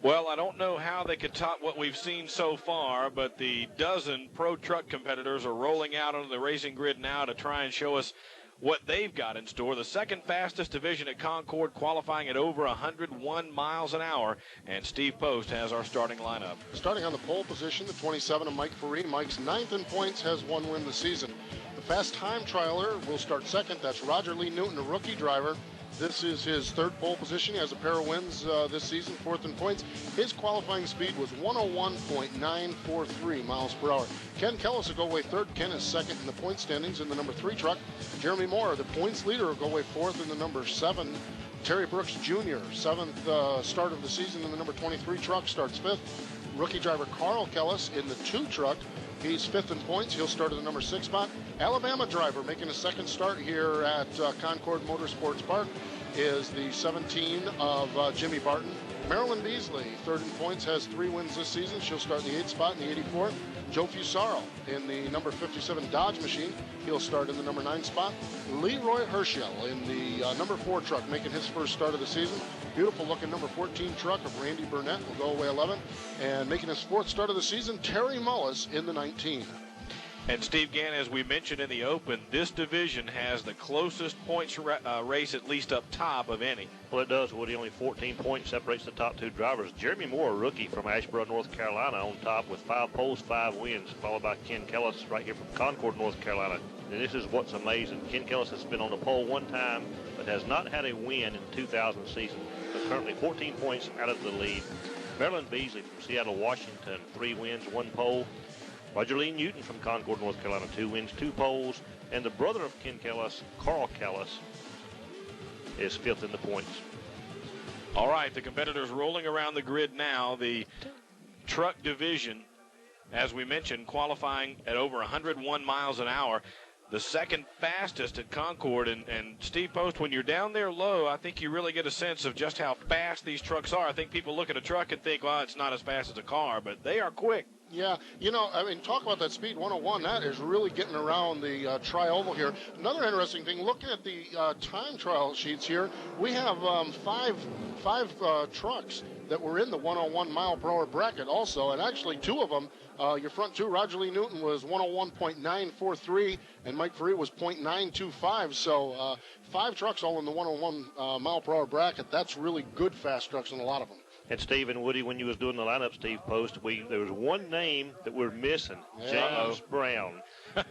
Well, I don't know how they could top what we've seen so far, but the dozen pro truck competitors are rolling out onto the racing grid now to try and show us what they've got in store. The second fastest division at Concord, qualifying at over 101 miles an hour. And Steve Post has our starting lineup. Starting on the pole position, the 27 of Mike Faree. Mike's ninth in points, has one win this season. The fast time trialer will start second. That's Roger Lee Newton, a rookie driver. This is his third pole position. He has a pair of wins this season, fourth in points. His qualifying speed was 101.943 miles per hour. Ken Kellis will go away third. Ken is second in the point standings in the number 3 truck. Jeremy Moore, the points leader, will go away fourth in the number 7. Terry Brooks Jr., seventh start of the season in the number 23 truck, starts fifth. Rookie driver Carl Kellis in the 2 truck. He's fifth in points. He'll start at the number 6 spot. Alabama driver making a second start here at Concord Motorsports Park is the 17 of Jimmy Barton. Marilyn Beasley, third in points, has 3 wins this season. She'll start in the 8th spot in the 84. Joe Fusaro in the number 57 Dodge machine. He'll start in the number 9 spot. Leroy Herschel in the number 4 truck, making his first start of the season. Beautiful looking number 14 truck of Randy Burnett will go away 11. And making his 4th start of the season, Terry Mullis in the 19. And Steve Gann, as we mentioned in the open, this division has the closest points race, at least up top, of any. Well, it does, Woody. Only 14 points separates the top 2 drivers. Jeremy Moore, a rookie from Asheboro, North Carolina, on top with 5 poles, 5 wins, followed by Ken Kellis right here from Concord, North Carolina. And this is what's amazing. Ken Kellis has been on the pole 1 time, but has not had a win in the 2000 season. But currently 14 points out of the lead. Marilyn Beasley from Seattle, Washington, 3 wins, 1 pole. Roger Lee Newton from Concord, North Carolina, 2 wins, 2 poles. And the brother of Ken Kellis, Carl Kellis, is 5th in the points. All right, the competitors rolling around the grid now. The truck division, as we mentioned, qualifying at over 101 miles an hour. The second fastest at Concord. And Steve Post, when you're down there low, I think you really get a sense of just how fast these trucks are. I think people look at a truck and think, well, it's not as fast as a car, but they are quick. Yeah, you know, I mean, talk about that speed, 101. That is really getting around the tri-oval here. Another interesting thing, looking at the time trial sheets here, we have five trucks that were in the 101 mile per hour bracket also, and actually 2 of them, your front 2, Roger Lee Newton was 101.943, and Mike Faree was .925. So 5 trucks all in the 101 mile per hour bracket. That's really good fast trucks in a lot of them. And Steve and Woody, when you was doing the lineup, Steve Post, there was one name that we're missing, James Brown.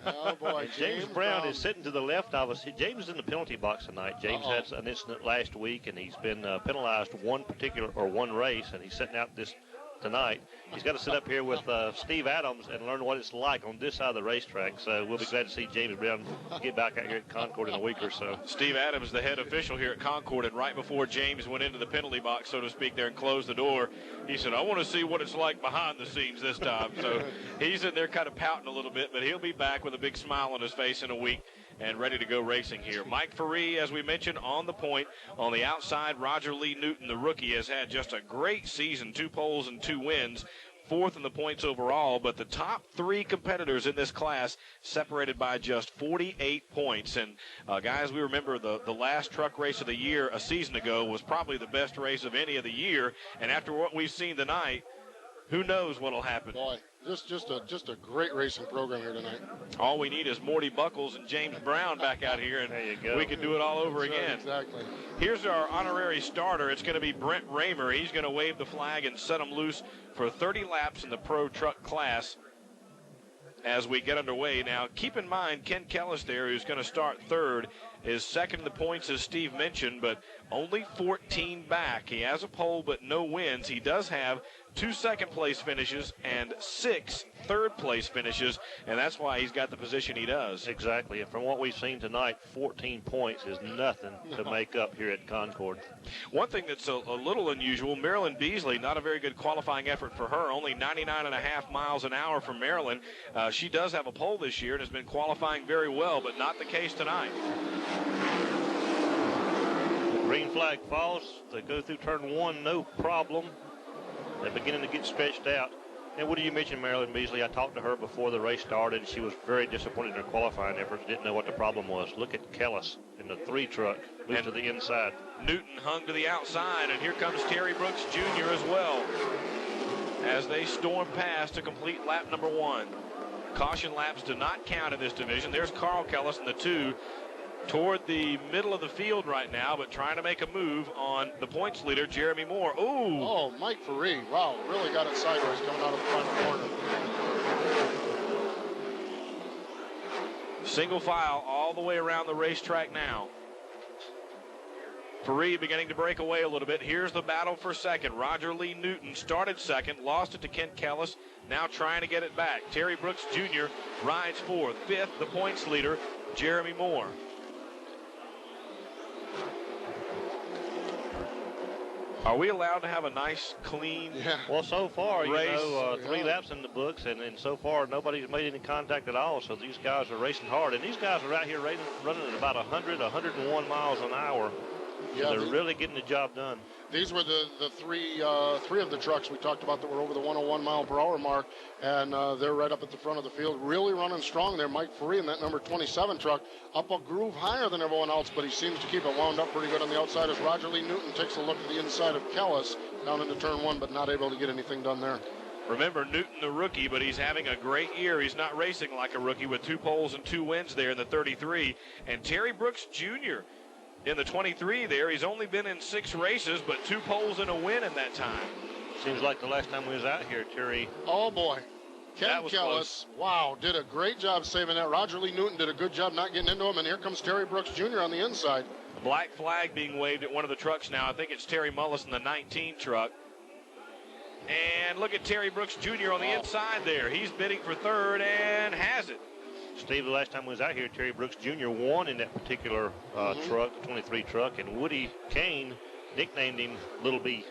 Oh, boy. James Brown is sitting to the left of us. James is in the penalty box tonight. James had an incident last week, and he's been penalized one race, and he's sitting out this tonight. He's got to sit up here with Steve Adams and learn what it's like on this side of the racetrack. So we'll be glad to see James Brown get back out here at Concord in a week or so. Steve Adams, the head official here at Concord, and right before James went into the penalty box, so to speak, there and closed the door, he said, I want to see what it's like behind the scenes this time. So he's in there kind of pouting a little bit, but he'll be back with a big smile on his face in a week and ready to go racing here. Mike Faree, as we mentioned, on the point. On the outside, Roger Lee Newton, the rookie, has had just a great season, 2 poles and 2 wins. 4th in the points overall, but the top 3 competitors in this class separated by just 48 points. And guys, we remember the last truck race of the year a season ago was probably the best race of any of the year. And after what we've seen tonight, who knows what'll happen? Boy, just a great racing program here tonight. All we need is Morty Buckles and James Brown back out here, and there you go. We can do it all over again. Exactly. Here's our honorary starter. It's going to be Brent Raymer. He's going to wave the flag and set him loose for 30 laps in the pro truck class as we get underway. Now, keep in mind, Ken Kellis there, who's going to start third, is second in the points, as Steve mentioned, but only 14 back. He has a pole, but no wins. He does have 2 second-place finishes and 6 third-place finishes, and that's why he's got the position he does. Exactly, and from what we've seen tonight, 14 points is nothing to make up here at Concord. One thing that's a little unusual, Marilyn Beasley, not a very good qualifying effort for her, only 99.5 miles an hour for Marilyn. She does have a pole this year and has been qualifying very well, but not the case tonight. The green flag falls. They go through turn 1, no problem. They're beginning to get stretched out. And what do you mention Marilyn Beasley? I talked to her before the race started. She was very disappointed in her qualifying efforts. Didn't know what the problem was. Look at Kellis in the 3 truck. Moved to the inside. Newton hung to the outside, and here comes Terry Brooks Jr. as well as they storm past to complete lap number 1. Caution laps do not count in this division. There's Carl Kellis in the 2 toward the middle of the field right now, but trying to make a move on the points leader, Jeremy Moore. Ooh! Oh, Mike Faree. Wow, really got it sideways coming out of the front corner. Single file all the way around the racetrack now. Faree beginning to break away a little bit. Here's the battle for second. Roger Lee Newton started second, lost it to Kent Kellis, now trying to get it back. Terry Brooks Jr. rides fourth. Fifth, the points leader, Jeremy Moore. Are we allowed to have a nice, clean Well, so far, race? 3 laps in the books, and so far nobody's made any contact at all, so these guys are racing hard. And these guys are out here running at about 100, 101 miles an hour. Yeah, they're really getting the job done. These were the three of the trucks we talked about that were over the 101 mile per hour mark, and they're right up at the front of the field, really running strong there. Mike Faree in that number 27 truck, up a groove higher than everyone else, but he seems to keep it wound up pretty good on the outside as Roger Lee Newton takes a look at the inside of Kellis down into turn 1, but not able to get anything done there. Remember, Newton the rookie, but he's having a great year. He's not racing like a rookie with 2 poles and 2 wins there in the 33. And Terry Brooks Jr. in the 23 there. He's only been in 6 races, but 2 poles and a win in that time. Seems like the last time we was out here, Terry. Oh, boy. Ken That was Kellis, close. wow, did a great job saving that. Roger Lee Newton did a good job not getting into him, and here comes Terry Brooks Jr. on the inside. Black flag being waved at one of the trucks now. I think it's Terry Mullis in the 19 truck. And look at Terry Brooks Jr. on the inside there. He's bidding for third and has it. Steve, the last time we was out here, Terry Brooks Jr. won in that particular truck, the 23 truck, and Woody Kane nicknamed him Little B.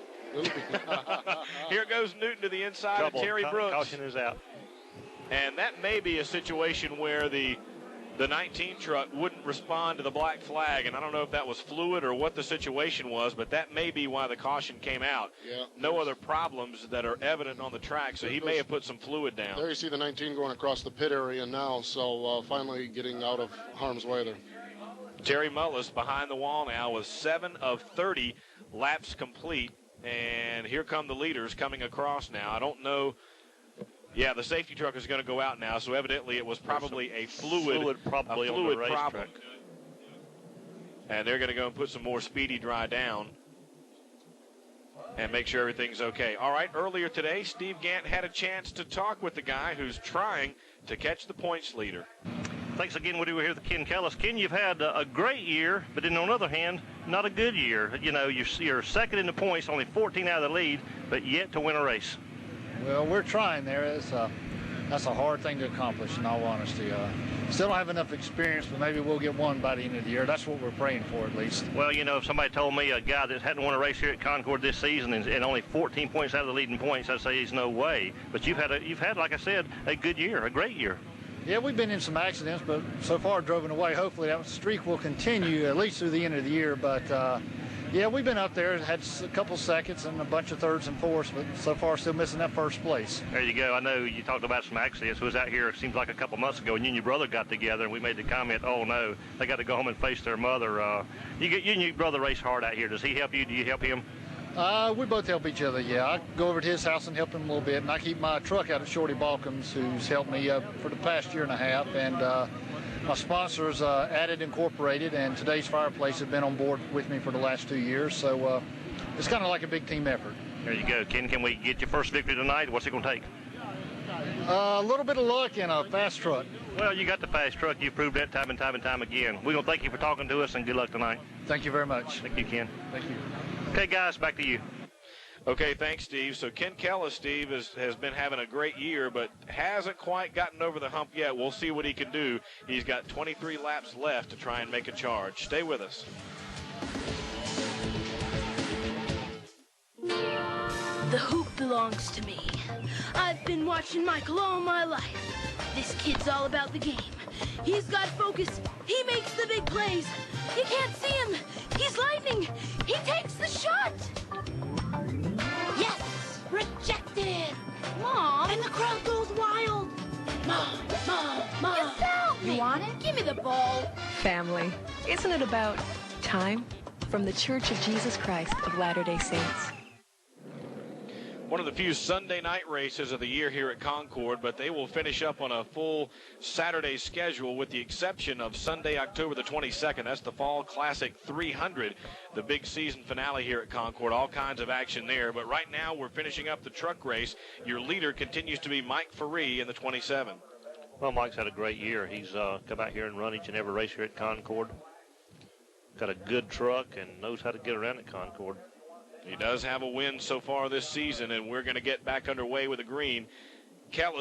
Here goes Newton to the inside of Terry Brooks. Caution is out. And that may be a situation where the 19 truck wouldn't respond to the black flag, and I don't know if that was fluid or what the situation was, but that may be why the caution came out. Yeah. No other problems that are evident on the track, so he may have put some fluid down. There you see the 19 going across the pit area now, so finally getting out of harm's way there. Terry Mullis behind the wall now with 7 of 30 laps complete, and here come the leaders coming across now. I don't know. Yeah, the safety truck is going to go out now, so evidently it was probably a fluid problem. And they're going to go and put some more Speedy Dry down and make sure everything's okay. All right, earlier today, Steve Gant had a chance to talk with the guy who's trying to catch the points leader. Thanks again, Woody. We're here with Ken Kellis. Ken, you've had a great year, but then on the other hand, not a good year. You know, you're second in the points, only 14 out of the lead, but yet to win a race. Well, we're trying there. That's a hard thing to accomplish, in all honesty. Still don't have enough experience, but maybe we'll get one by the end of the year. That's what we're praying for, at least. Well, you know, if somebody told me a guy that hadn't won a race here at Concord this season and only 14 points out of the leading points, I'd say he's no way. But you've had, like I said, a good year, a great year. Yeah, we've been in some accidents, but so far driven away. Hopefully that streak will continue at least through the end of the year. But yeah, we've been up there, had a couple seconds and a bunch of thirds and fourths, but so far still missing that first place. There you go. I know you talked about some accidents. We was out here, it seems like a couple months ago, and you and your brother got together, and we made the comment, oh, no, they got to go home and face their mother. You and your brother race hard out here. Does he help you? Do you help him? We both help each other, yeah. I go over to his house and help him a little bit, and I keep my truck out at Shorty Balkham's, who's helped me for the past year and a half. And my sponsors, Added Incorporated, and Today's Fireplace have been on board with me for the last 2 years. So it's kind of like a big team effort. There you go. Ken, can we get your first victory tonight? What's it going to take? A little bit of luck and a fast truck. Well, you got the fast truck. You proved that time and time and time again. We're going to thank you for talking to us, and good luck tonight. Thank you very much. Thank you, Ken. Thank you. Okay, guys, back to you. Okay, thanks, Steve. So Ken Kellis, Steve, has been having a great year, but hasn't quite gotten over the hump yet. We'll see what he can do. He's got 23 laps left to try and make a charge. Stay with us. The hoop belongs to me. I've been watching Michael all my life. This kid's all about the game. He's got focus. He makes the big plays. You can't see him. He's lightning. He takes the shot. Yes! Rejected! Mom! And Give me the ball. Family. Isn't it about time? From the Church of Jesus Christ of Latter-day Saints. One of the few Sunday night races of the year here at Concord, but they will finish up on a full Saturday schedule with the exception of Sunday, October the 22nd. That's the Fall Classic 300, the big season finale here at Concord. All kinds of action there, but right now we're finishing up the truck race. Your leader continues to be Mike Faree in the 27. Well, Mike's had a great year. He's come out here and run each and every race here at Concord. Got a good truck and knows how to get around at Concord. He does have a win so far this season, and we're going to get back underway with a green. Ken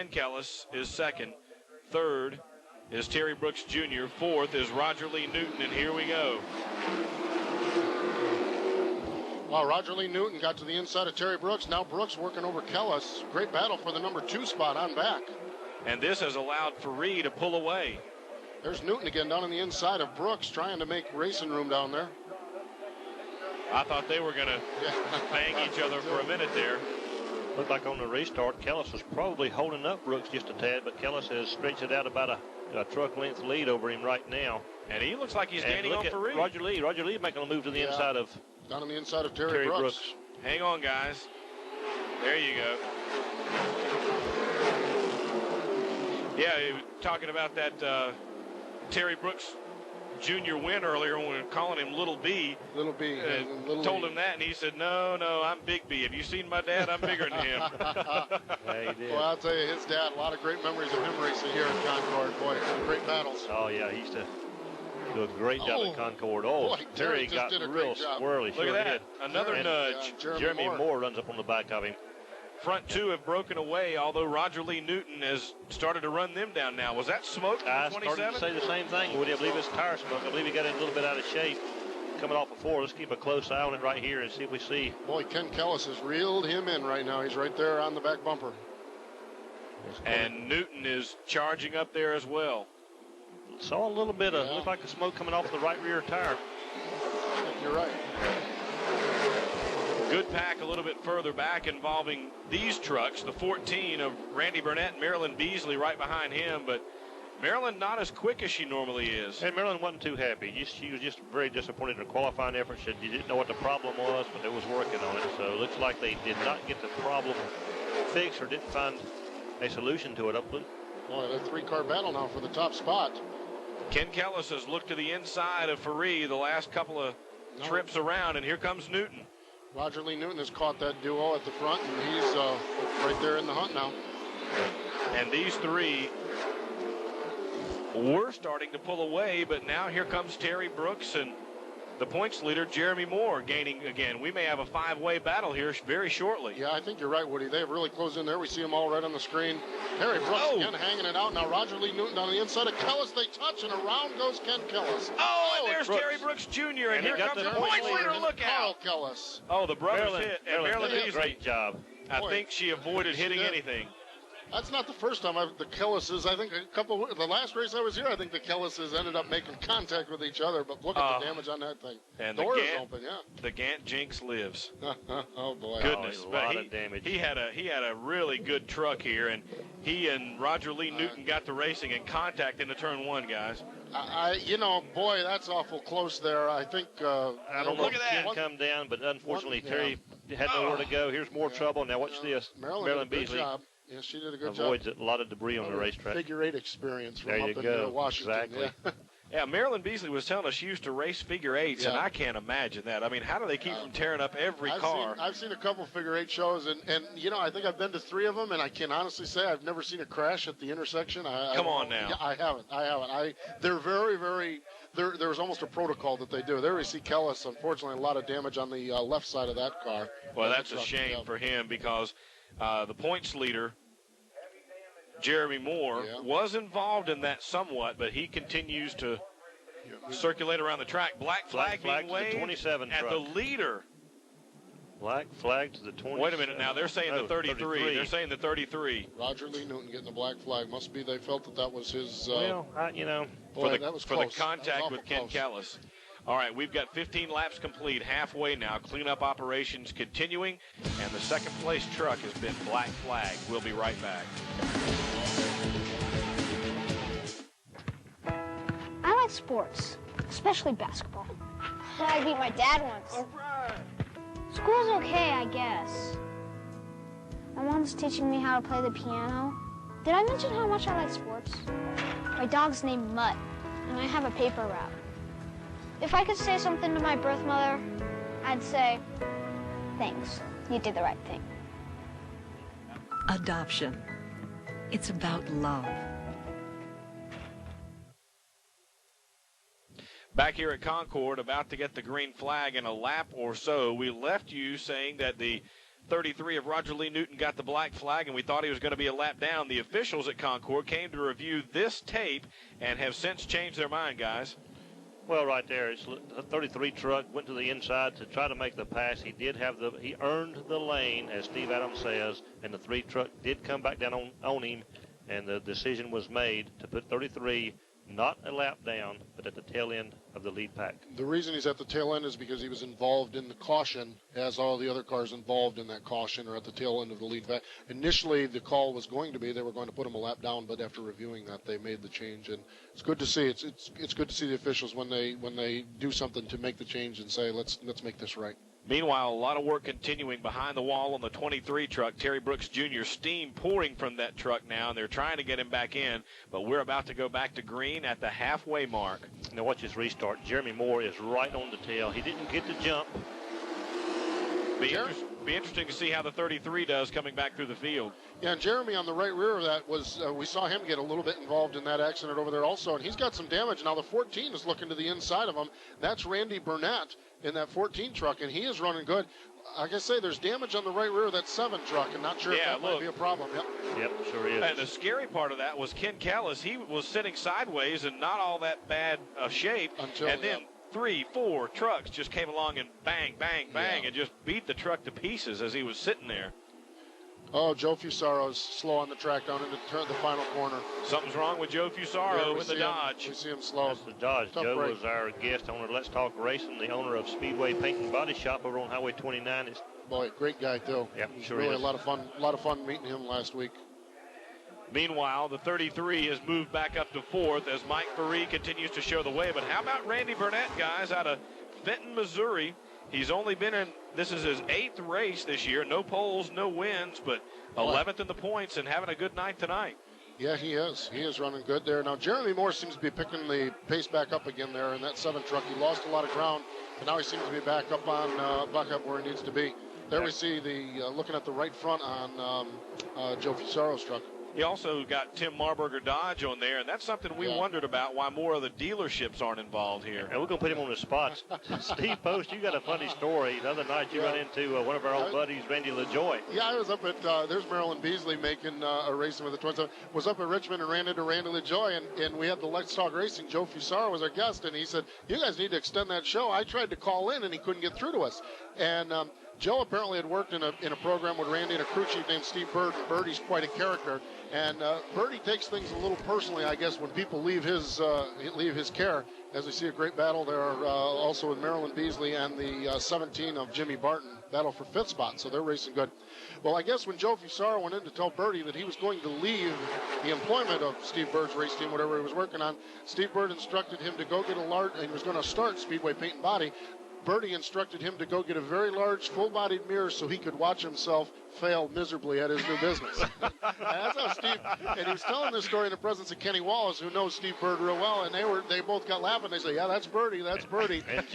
Kellis is second. Third is Terry Brooks Jr. Fourth is Roger Lee Newton, and here we go. Well, Roger Lee Newton got to the inside of Terry Brooks. Now Brooks working over Kellis. Great battle for the number 2 spot on back. And this has allowed Faree to pull away. There's Newton again down on the inside of Brooks, trying to make racing room down there. I thought they were going to bang each other for a minute there. Looked like on the restart, Kellis was probably holding up Brooks just a tad, but Kellis has stretched it out about a truck length lead over him right now. And he looks like he's gaining on Faree. Roger Lee making a move to the inside of down on the inside of Terry Brooks. Hang on, guys. There you go. Yeah, talking about that Terry Brooks Jr. win earlier when we were calling him Little B. Little B. Told him that, and he said, no, I'm Big B. Have you seen my dad? I'm bigger than him. Yeah, he did. Well, I'll tell you, his dad, a lot of great memories of him racing here at Concord. Boy, some great battles. Oh, yeah, he used to do a great job at Concord. Oh, boy, Terry got real squirrely. Look at that. Another nudge. Jeremy Moore runs up on the back of him. Front two have broken away, although Roger Lee Newton has started to run them down now. Was that smoke? I started to say the same thing, Woody. I believe it's tire smoke. I believe he got it a little bit out of shape coming off before. Let's keep a close eye on it right here and see if we see. Boy, Ken Kellis has reeled him in right now. He's right there on the back bumper. And Newton is charging up there as well. Saw a little bit of, looked like the smoke coming off the right rear tire. I think you're right. Good pack a little bit further back involving these trucks, the 14 of Randy Burnett and Marilyn Beasley right behind him, but Marilyn not as quick as she normally is. And Marilyn wasn't too happy. She was just very disappointed in her qualifying effort. She didn't know what the problem was, but they was working on it. So it looks like they did not get the problem fixed or didn't find a solution to it. Boy, a 3-car battle now for the top spot. Ken Kellis has looked to the inside of Faree the last couple of trips around, and here comes Newton. Roger Lee Newton has caught that duo at the front, and he's right there in the hunt now. And these three were starting to pull away, but now here comes Terry Brooks and the points leader, Jeremy Moore, gaining again. We may have a 5-way battle here very shortly. Yeah, I think you're right, Woody. They have really closed in there. We see them all right on the screen. Terry Brooks again hanging it out. Now Roger Lee Newton down the inside of Kellis. They touch, and around goes Ken Kellis. And there's Brooks. Terry Brooks Jr., and here comes the points leader. Look out. Kellis. Oh, the brothers hit. And Marilyn did a great job. I think she avoided hitting anything. That's not the first time the Kellises, I think the last race I was here, I think the Kellises ended up making contact with each other, but look at the damage on that thing. And door is open, the Gant jinx lives. Oh, boy. Goodness. A lot of damage. He had a really good truck here, and he and Roger Lee Newton got to racing in contact into turn 1, guys. Boy, that's awful close there. I think. I don't know if Ken come down, but unfortunately, Terry had nowhere to go. Here's more trouble. Now, watch this. Marilyn Beasley. Yeah, she did a good job. Avoids a lot of debris on the racetrack. Figure 8 experience from there up in Washington. Exactly. Yeah, Marilyn Beasley was telling us she used to race figure 8s, and I can't imagine that. I mean, how do they keep from tearing up every car? I've seen a couple figure 8 shows, and I think I've been to 3 of them, and I can honestly say I've never seen a crash at the intersection. Come on now. Yeah, I haven't. They're very, very. There's almost a protocol that they do. There we see Kellis, unfortunately, a lot of damage on the left side of that car. Well, that's a shame for him because the points leader, Jeremy Moore, was involved in that somewhat, but he continues to circulate around the track. Black flag being waved 27 at the leader. Black flag to the 27. Wait a minute now. They're saying the 33. They're saying the 33. Roger Lee Newton getting the black flag. Must be they felt that was his. That was for the contact with Ken Kellis. All right, we've got 15 laps complete, halfway now. Cleanup operations continuing, and the second place truck has been black flagged. We'll be right back. sports, especially basketball. I beat my dad once. School's okay, I guess. My mom's teaching me how to play the piano. Did I mention how much I like sports? My dog's named Mutt, and I have a paper route. If I could say something to my birth mother, I'd say, thanks, you did the right thing. Adoption. It's about love. Back here at Concord, about to get the green flag in a lap or so. We left you saying that the 33 of Roger Lee Newton got the black flag, and we thought he was going to be a lap down. The officials at Concord came to review this tape and have since changed their mind, guys. Well, right there, it's a 33 truck went to the inside to try to make the pass. He earned the lane, as Steve Adams says, and the 3 truck did come back down on him, and the decision was made to put 33 not a lap down, but at the tail end of the lead pack. The reason he's at the tail end is because he was involved in the caution, as all the other cars involved in that caution are at the tail end of the lead pack. Initially, the call was going to be they were going to put him a lap down, but after reviewing that, they made the change. And it's good to see. It's good to see the officials when they do something to make the change and say let's make this right. Meanwhile, a lot of work continuing behind the wall on the 23 truck. Terry Brooks Jr., steam pouring from that truck now, and they're trying to get him back in, but we're about to go back to green at the halfway mark. Now watch this restart. Jeremy Moore is right on the tail. He didn't get the jump. Be interesting to see how the 33 does coming back through the field. Yeah, and Jeremy on the right rear of that was, we saw him get a little bit involved in that accident over there also, and he's got some damage. Now the 14 is looking to the inside of him. That's Randy Burnett in that 14 truck, and he is running good. Like I say, there's damage on the right rear of that 7 truck, and not sure if that might be a problem. Yep, sure is. And the scary part of that was Ken Kellis. He was sitting sideways and not all that bad shape, and then 3, 4 trucks just came along and bang, bang, bang, and just beat the truck to pieces as he was sitting there. Oh, Joe Fusaro's slow on the track down into the final corner. Something's wrong with Joe Fusaro in the Dodge. We see him slow. That's the Dodge. Tough Joe break. was our guest owner, Let's Talk Racing, the owner of Speedway Paint and Body Shop over on Highway 29. Boy, great guy too. Yeah, sure really is. a lot of fun meeting him last week. Meanwhile, the 33 has moved back up to 4th as Mike Faree continues to show the way. But how about Randy Burnett, guys, out of Fenton, Missouri? He's only been in, this is his 8th race this year. No poles, no wins, but 11th in the points and having a good night tonight. Yeah, he is. He is running good there. Now, Jeremy Moore seems to be picking the pace back up again there in that 7 truck. He lost a lot of ground, but now he seems to be back up where he needs to be. There we see the looking at the right front on Joe Fusaro's truck. He also got Tim Marburger Dodge on there, and that's something we wondered about, why more of the dealerships aren't involved here. And we're going to put him on the spot. Steve Post, you got a funny story. The other night you ran into one of our old buddies, Randy LaJoy. Yeah, I was up at, there's Marilyn Beasley making a racing with the Twins. Was up at Richmond and ran into Randy LaJoy, and we had the Let's Talk Racing. Joe Fusaro was our guest, and he said, you guys need to extend that show. I tried to call in, and he couldn't get through to us. And Joe apparently had worked in a program with Randy and a crew chief named Steve Bird, and Birdie's quite a character. And Birdie takes things a little personally, I guess, when people leave his care. As we see a great battle there, also with Marilyn Beasley and the 17 of Jimmy Barton, battle for 5th spot. So they're racing good. Well, I guess when Joe Fusaro went in to tell Birdie that he was going to leave the employment of Steve Bird's race team, whatever he was working on, Steve Bird instructed him to go get a large, and he was going to start Speedway Paint and Body. Birdie instructed him to go get a very large, full-bodied mirror so he could watch himself fail miserably at his new business. And that's how Steve, and he was telling this story in the presence of Kenny Wallace, who knows Steve Bird real well, and they both got laughing. They say, yeah, that's Birdie, that's Birdie. And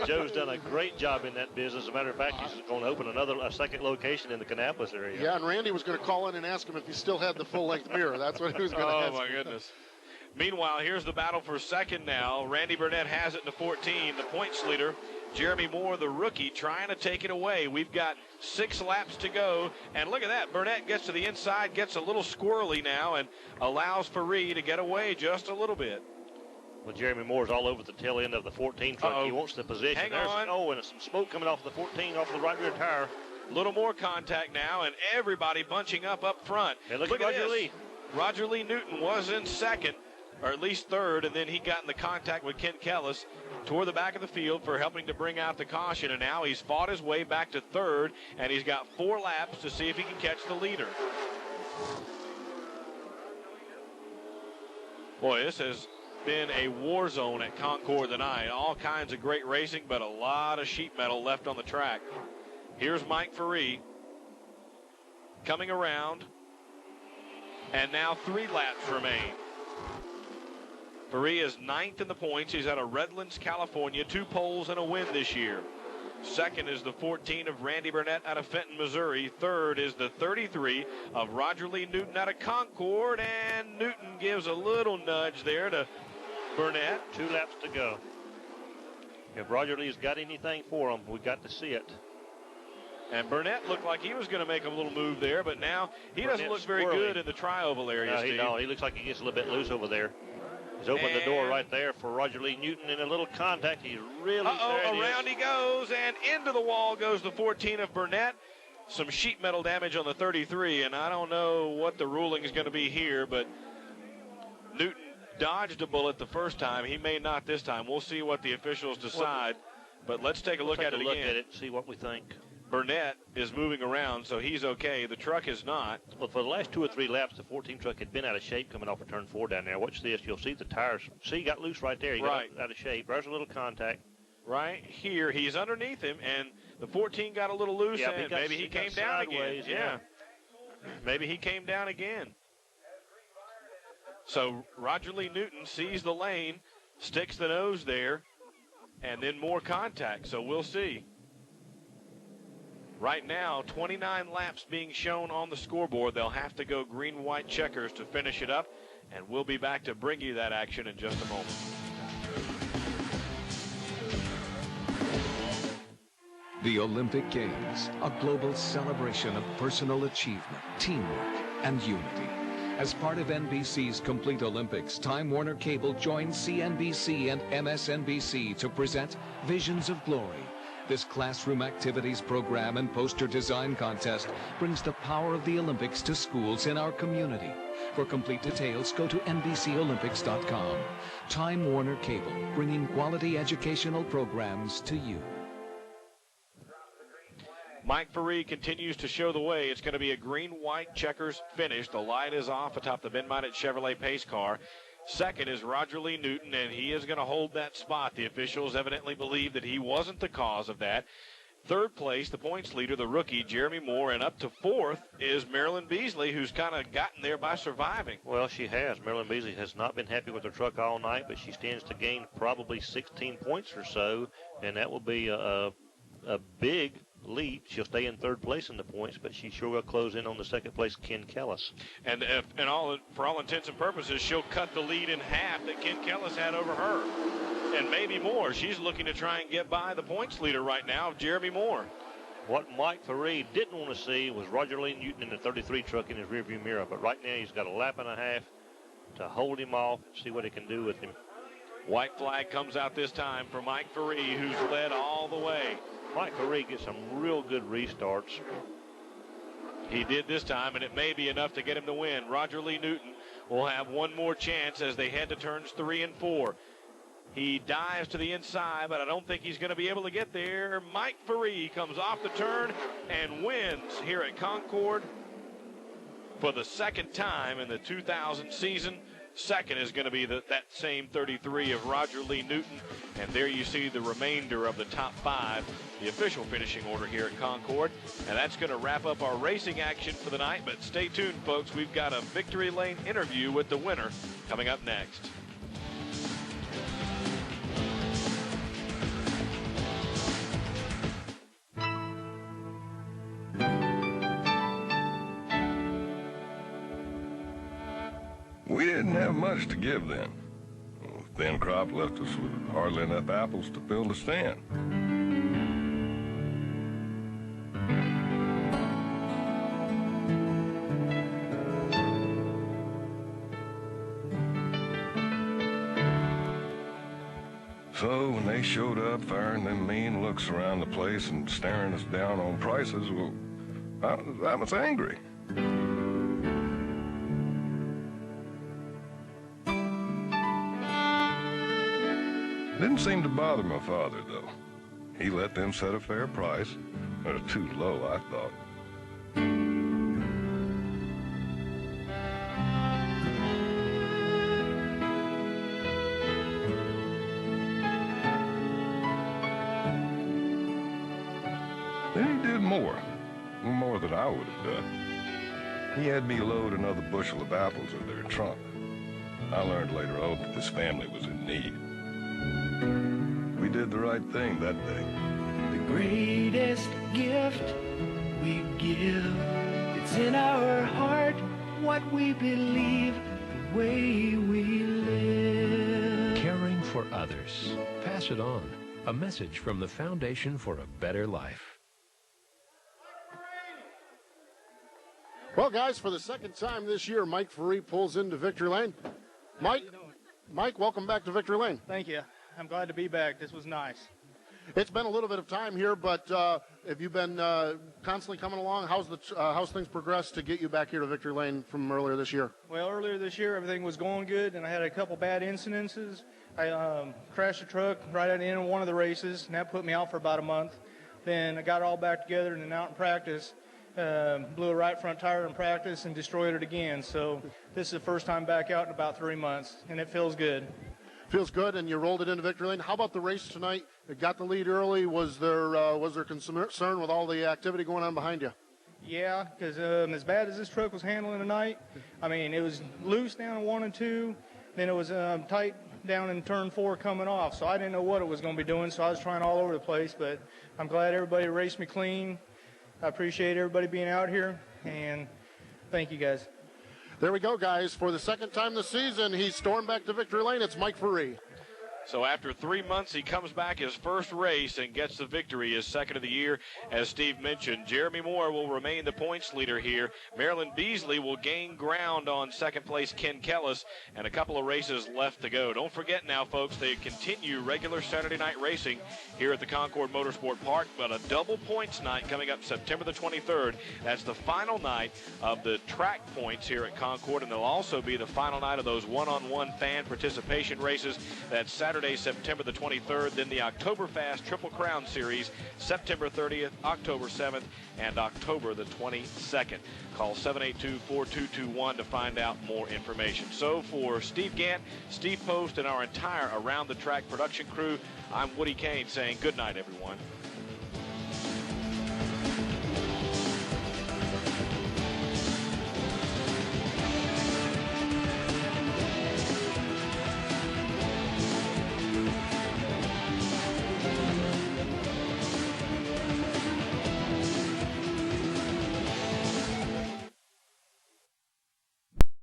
Joe's done a great job in that business. As a matter of fact, he's going to open a second location in the Kannapolis area. Yeah, and Randy was going to call in and ask him if he still had the full-length mirror. That's what he was going to ask. Oh, my goodness. Meanwhile, here's the battle for second now. Randy Burnett has it to 14. The points leader, Jeremy Moore, the rookie, trying to take it away. We've got 6 laps to go. And look at that. Burnett gets to the inside, gets a little squirrely now, and allows Faree to get away just a little bit. Well, Jeremy Moore's all over the tail end of the 14 truck. He wants the position. Hang on. Oh, and some smoke coming off the 14, off the right rear tire. A little more contact now, and everybody bunching up front. Hey, look at at Roger this. Lee. Roger Lee Newton was in second, or at least third, and then he got in the contact with Ken Kellis toward the back of the field for helping to bring out the caution, and now he's fought his way back to third, and he's got 4 laps to see if he can catch the leader. Boy, this has been a war zone at Concord tonight. All kinds of great racing, but a lot of sheet metal left on the track. Here's Mike Faree coming around, and now 3 laps remain. Faree is 9th in the points. He's out of Redlands, California, 2 poles and a win this year. Second is the 14 of Randy Burnett out of Fenton, Missouri. Third is the 33 of Roger Lee Newton out of Concord, and Newton gives a little nudge there to Burnett. 2 laps to go. If Roger Lee's got anything for him, we got to see it. And Burnett looked like he was going to make a little move there, but now he doesn't look very good in the tri-oval area, Steve. No, he looks like he gets a little bit loose over there. He's opened the door right there for Roger Lee Newton in a little contact. He's really around he goes, and into the wall goes the 14 of Burnett. Some sheet metal damage on the 33, and I don't know what the ruling is going to be here, but Newton dodged a bullet the first time. He may not this time. We'll see what the officials decide, but let's take a look at it again. See what we think. Burnett is moving around, so he's okay. The truck is not. Well, for the last 2 or 3 laps, the 14 truck had been out of shape coming off of turn 4 down there. Watch this. You'll see the tires. See, he got loose right there. He got out of shape. There's a little contact. Right here. He's underneath him, and the 14 got a little loose, and maybe he came down again. Yeah. Maybe he came down again. So Roger Lee Newton sees the lane, sticks the nose there, and then more contact. So we'll see. Right now, 29 laps being shown on the scoreboard. They'll have to go green-white checkers to finish it up, and we'll be back to bring you that action in just a moment. The Olympic Games, a global celebration of personal achievement, teamwork, and unity. As part of NBC's Complete Olympics, Time Warner Cable joins CNBC and MSNBC to present Visions of Glory. This classroom activities program and poster design contest brings the power of the Olympics to schools in our community. For complete details, go to NBCOlympics.com. Time Warner Cable, bringing quality educational programs to you. Mike Faree continues to show the way. It's going to be a green-white checkers finish. The light is off atop the Ben-minded Chevrolet pace car. Second is Roger Lee Newton, and he is going to hold that spot. The officials evidently believe that he wasn't the cause of that. Third place, the points leader, the rookie, Jeremy Moore, and up to 4th is Marilyn Beasley, who's kind of gotten there by surviving. Well, she has. Marilyn Beasley has not been happy with her truck all night, but she stands to gain probably 16 points or so, and that will be a big lead. She'll stay in 3rd place in the points, but she sure will close in on the 2nd place, Ken Kellis. And for all intents and purposes, she'll cut the lead in half that Ken Kellis had over her, and maybe more. She's looking to try and get by the points leader right now, Jeremy Moore. What Mike Faree didn't want to see was Roger Lee Newton in the 33 truck in his rearview mirror, but right now he's got a lap and a half to hold him off and see what he can do with him. White flag comes out this time for Mike Faree, who's led all the way. Mike Faree gets some real good restarts. He did this time, and it may be enough to get him to win. Roger Lee Newton will have one more chance as they head to turns 3 and 4. He dives to the inside, but I don't think he's going to be able to get there. Mike Faree comes off the turn and wins here at Concord for the 2nd time in the 2000 season. Second is going to be that same 33 of Roger Lee Newton. And there you see the remainder of the top 5, the official finishing order here at Concord. And that's going to wrap up our racing action for the night. But stay tuned, folks. We've got a Victory Lane interview with the winner coming up next. We didn't have much to give then. Thin crop left us with hardly enough apples to fill the stand. So when they showed up, firing them mean looks around the place and staring us down on prices, well, I was angry. Didn't seem to bother my father, though. He let them set a fair price. Too low, I thought. Then he did more than I would have done. He had me load another bushel of apples in their trunk. I learned later on that this family was in need. We did the right thing that day. The greatest gift we give, it's in our heart, what we believe, the way we live. Caring for others. Pass it on. A message from the Foundation for a Better Life. Well, guys, for the second time this year, Mike Ferree pulls into Victory Lane. Mike, welcome back to Victory Lane. Thank you. I'm glad to be back. This was nice. It's been a little bit of time here, but have you been constantly coming along? How's things progressed to get you back here to Victory Lane from earlier this year? Well, earlier this year, everything was going good, and I had a couple bad incidences. I crashed a truck right at the end of one of the races, and that put me out for about a month. Then I got it all back together and then out in practice. Blew a right front tire in practice and destroyed it again. So this is the first time back out in about 3 months, and it feels good. Feels good, and you rolled it into Victory Lane. How about the race tonight? It got the lead early. Was there concern with all the activity going on behind you? Yeah, because as bad as this truck was handling tonight, I mean, it was loose down in 1 and 2, then it was tight down in turn 4 coming off. So I didn't know what it was going to be doing, so I was trying all over the place. But I'm glad everybody raced me clean. I appreciate everybody being out here, and thank you guys. There we go, guys. For the second time this season, he's stormed back to Victory Lane. It's Mike Ferree. So after 3 months, he comes back his first race and gets the victory, his second of the year. As Steve mentioned, Jeremy Moore will remain the points leader here. Marilyn Beasley will gain ground on second place Ken Kellis, and a couple of races left to go. Don't forget now, folks, they continue regular Saturday night racing here at the Concord Motorsport Park, but a double points night coming up September the 23rd. That's the final night of the track points here at Concord, and they'll also be the final night of those one-on-one fan participation races. That's Saturday, September the 23rd, then the Oktoberfest Triple Crown Series, September 30th, October 7th, and October the 22nd. Call 782-4221 to find out more information. So for Steve Gant, Steve Post, and our entire Around the Track production crew, I'm Woody Kane saying good night, everyone.